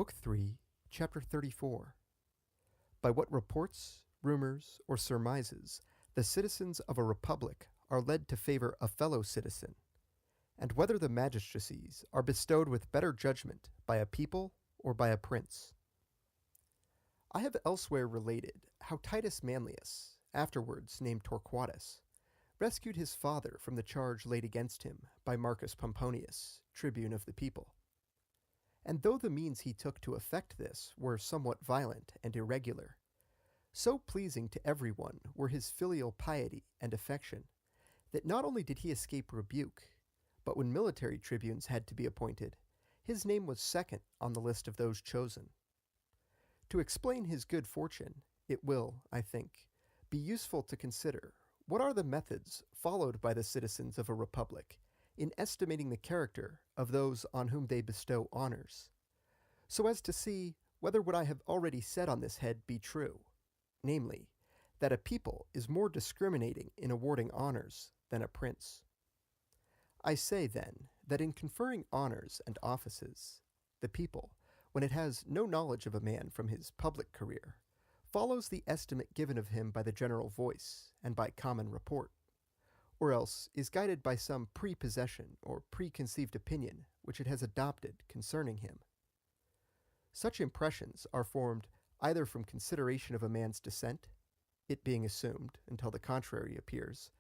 Book 3, Chapter 34. By what reports, rumours, or surmises the citizens of a republic are led to favour a fellow citizen, and whether the magistracies are bestowed with better judgment by a people or by a prince. I have elsewhere related how Titus Manlius, afterwards named Torquatus, rescued his father from the charge laid against him by Marcus Pomponius, tribune of the people. And though the means he took to effect this were somewhat violent and irregular, so pleasing to everyone were his filial piety and affection, that not only did he escape rebuke, but when military tribunes had to be appointed, his name was second on the list of those chosen. To explain his good fortune, it will, I think, be useful to consider what are the methods followed by the citizens of a republic in estimating the character of those on whom they bestow honours, so as to see whether what I have already said on this head be true, namely, that a people is more discriminating in awarding honours than a prince. I say, then, that in conferring honours and offices, the people, when it has no knowledge of a man from his public career, follows the estimate given of him by the general voice and by common report, or else is guided by some prepossession or preconceived opinion which it has adopted concerning him. Such impressions are formed either from consideration of a man's descent, it being assumed, until the contrary appears,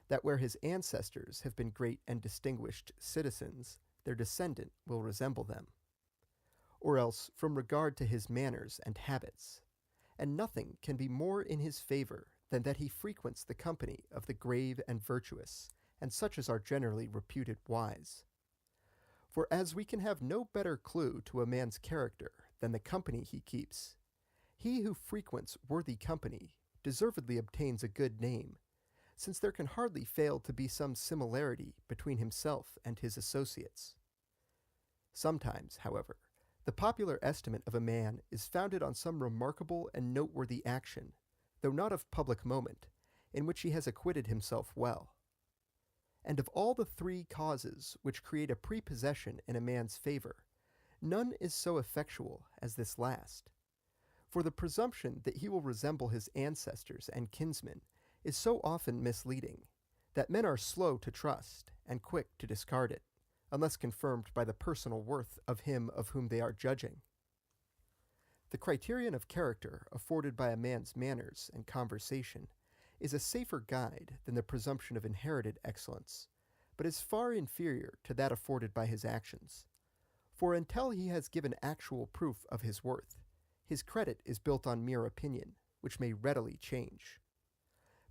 that where his ancestors have been great and distinguished citizens, their descendant will resemble them, or else from regard to his manners and habits, and nothing can be more in his favour than that he frequents the company of the grave and virtuous, and such as are generally reputed wise. For as we can have no better clue to a man's character than the company he keeps, he who frequents worthy company deservedly obtains a good name, since there can hardly fail to be some similarity between himself and his associates. Sometimes, however, the popular estimate of a man is founded on some remarkable and noteworthy action, though not of public moment, in which he has acquitted himself well. And of all the three causes which create a prepossession in a man's favour, none is so effectual as this last. For the presumption that he will resemble his ancestors and kinsmen is so often misleading, that men are slow to trust and quick to discard it, unless confirmed by the personal worth of him of whom they are judging. The criterion of character afforded by a man's manners and conversation is a safer guide than the presumption of inherited excellence, but is far inferior to that afforded by his actions. For until he has given actual proof of his worth, his credit is built on mere opinion, which may readily change.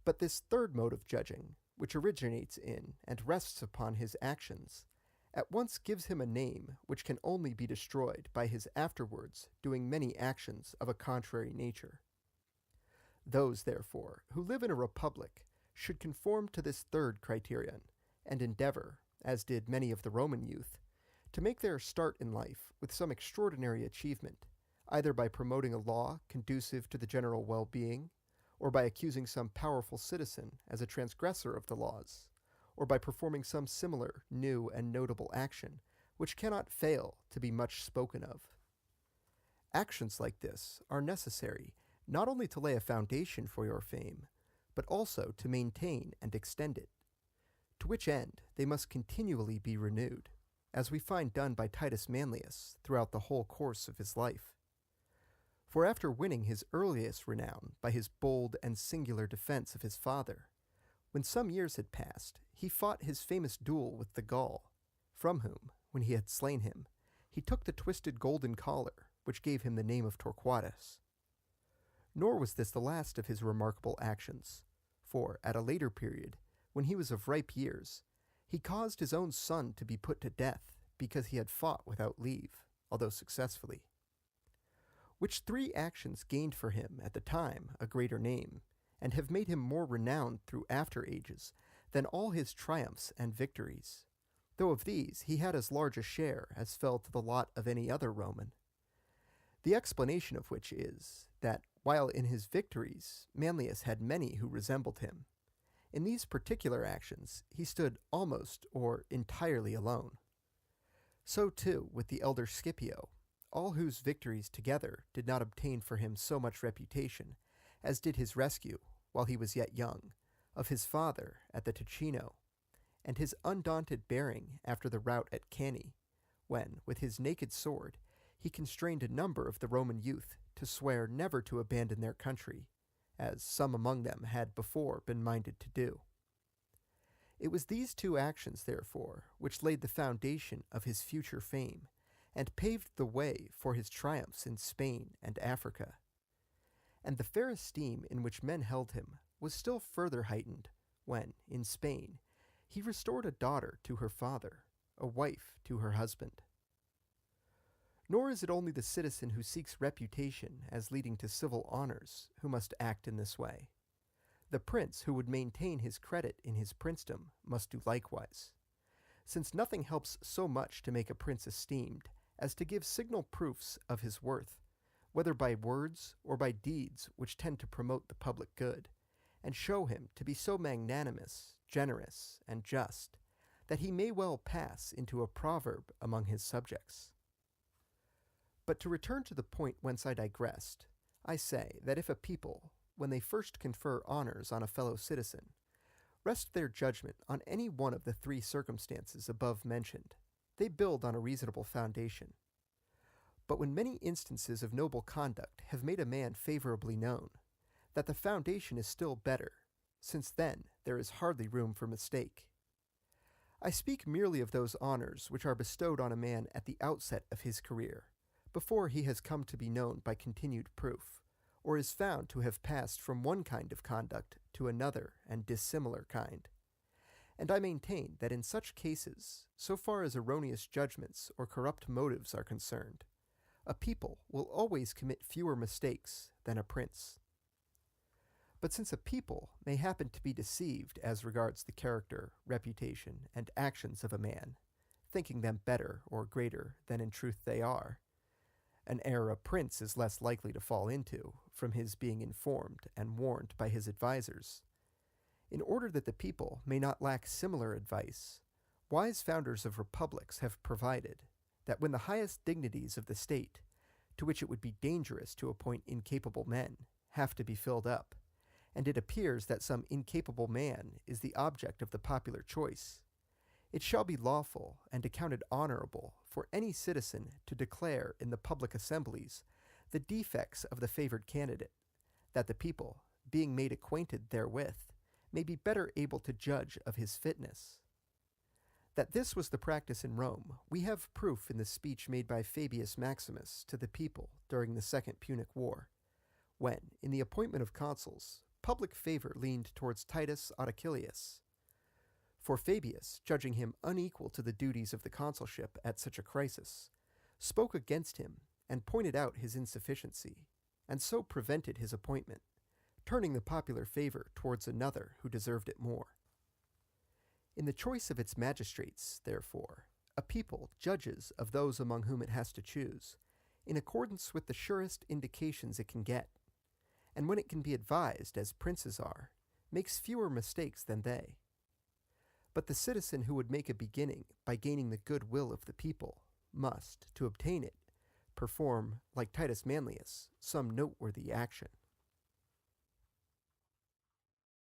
But this third mode of judging, which originates in and rests upon his actions, at once gives him a name which can only be destroyed by his afterwards doing many actions of a contrary nature. Those, therefore, who live in a republic should conform to this third criterion, and endeavour, as did many of the Roman youth, to make their start in life with some extraordinary achievement, either by promoting a law conducive to the general well-being, or by accusing some powerful citizen as a transgressor of the laws, or by performing some similar new and notable action, which cannot fail to be much spoken of. Actions like this are necessary not only to lay a foundation for your fame, but also to maintain and extend it, to which end they must continually be renewed, as we find done by Titus Manlius throughout the whole course of his life. For after winning his earliest renown by his bold and singular defence of his father, when some years had passed, he fought his famous duel with the Gaul, from whom, when he had slain him, he took the twisted golden collar, which gave him the name of Torquatus. Nor was this the last of his remarkable actions, for at a later period, when he was of ripe years, he caused his own son to be put to death because he had fought without leave, although successfully. Which three actions gained for him at the time a greater name, and have made him more renowned through after ages than all his triumphs and victories, though of these he had as large a share as fell to the lot of any other Roman. The explanation of which is, that while in his victories Manlius had many who resembled him, in these particular actions he stood almost or entirely alone. So too with the elder Scipio, all whose victories together did not obtain for him so much reputation as did his rescue, while he was yet young, of his father at the Ticino, and his undaunted bearing after the rout at Cannae, when, with his naked sword, he constrained a number of the Roman youth to swear never to abandon their country, as some among them had before been minded to do. It was these two actions, therefore, which laid the foundation of his future fame, and paved the way for his triumphs in Spain and Africa. And the fair esteem in which men held him was still further heightened when, in Spain, he restored a daughter to her father, a wife to her husband. Nor is it only the citizen who seeks reputation as leading to civil honors who must act in this way. The prince who would maintain his credit in his princedom must do likewise, since nothing helps so much to make a prince esteemed as to give signal proofs of his worth, whether by words or by deeds which tend to promote the public good, and show him to be so magnanimous, generous, and just, that he may well pass into a proverb among his subjects. But to return to the point whence I digressed, I say that if a people, when they first confer honors on a fellow citizen, rest their judgment on any one of the three circumstances above mentioned, they build on a reasonable foundation. But when many instances of noble conduct have made a man favorably known, that the foundation is still better, since then there is hardly room for mistake. I speak merely of those honors which are bestowed on a man at the outset of his career, before he has come to be known by continued proof, or is found to have passed from one kind of conduct to another and dissimilar kind. And I maintain that in such cases, so far as erroneous judgments or corrupt motives are concerned, a people will always commit fewer mistakes than a prince. But since a people may happen to be deceived as regards the character, reputation, and actions of a man, thinking them better or greater than in truth they are, an error a prince is less likely to fall into, from his being informed and warned by his advisers. In order that the people may not lack similar advice, wise founders of republics have provided that when the highest dignities of the state, to which it would be dangerous to appoint incapable men, have to be filled up, and it appears that some incapable man is the object of the popular choice, it shall be lawful and accounted honorable for any citizen to declare in the public assemblies the defects of the favored candidate, that the people, being made acquainted therewith, may be better able to judge of his fitness. That this was the practice in Rome, we have proof in the speech made by Fabius Maximus to the people during the Second Punic War, when, in the appointment of consuls, public favor leaned towards Titus Autochilius. For Fabius, judging him unequal to the duties of the consulship at such a crisis, spoke against him and pointed out his insufficiency, and so prevented his appointment, turning the popular favor towards another who deserved it more. In the choice of its magistrates, therefore, a people judges of those among whom it has to choose, in accordance with the surest indications it can get, and when it can be advised, as princes are, makes fewer mistakes than they. But the citizen who would make a beginning by gaining the good will of the people must, to obtain it, perform, like Titus Manlius, some noteworthy action.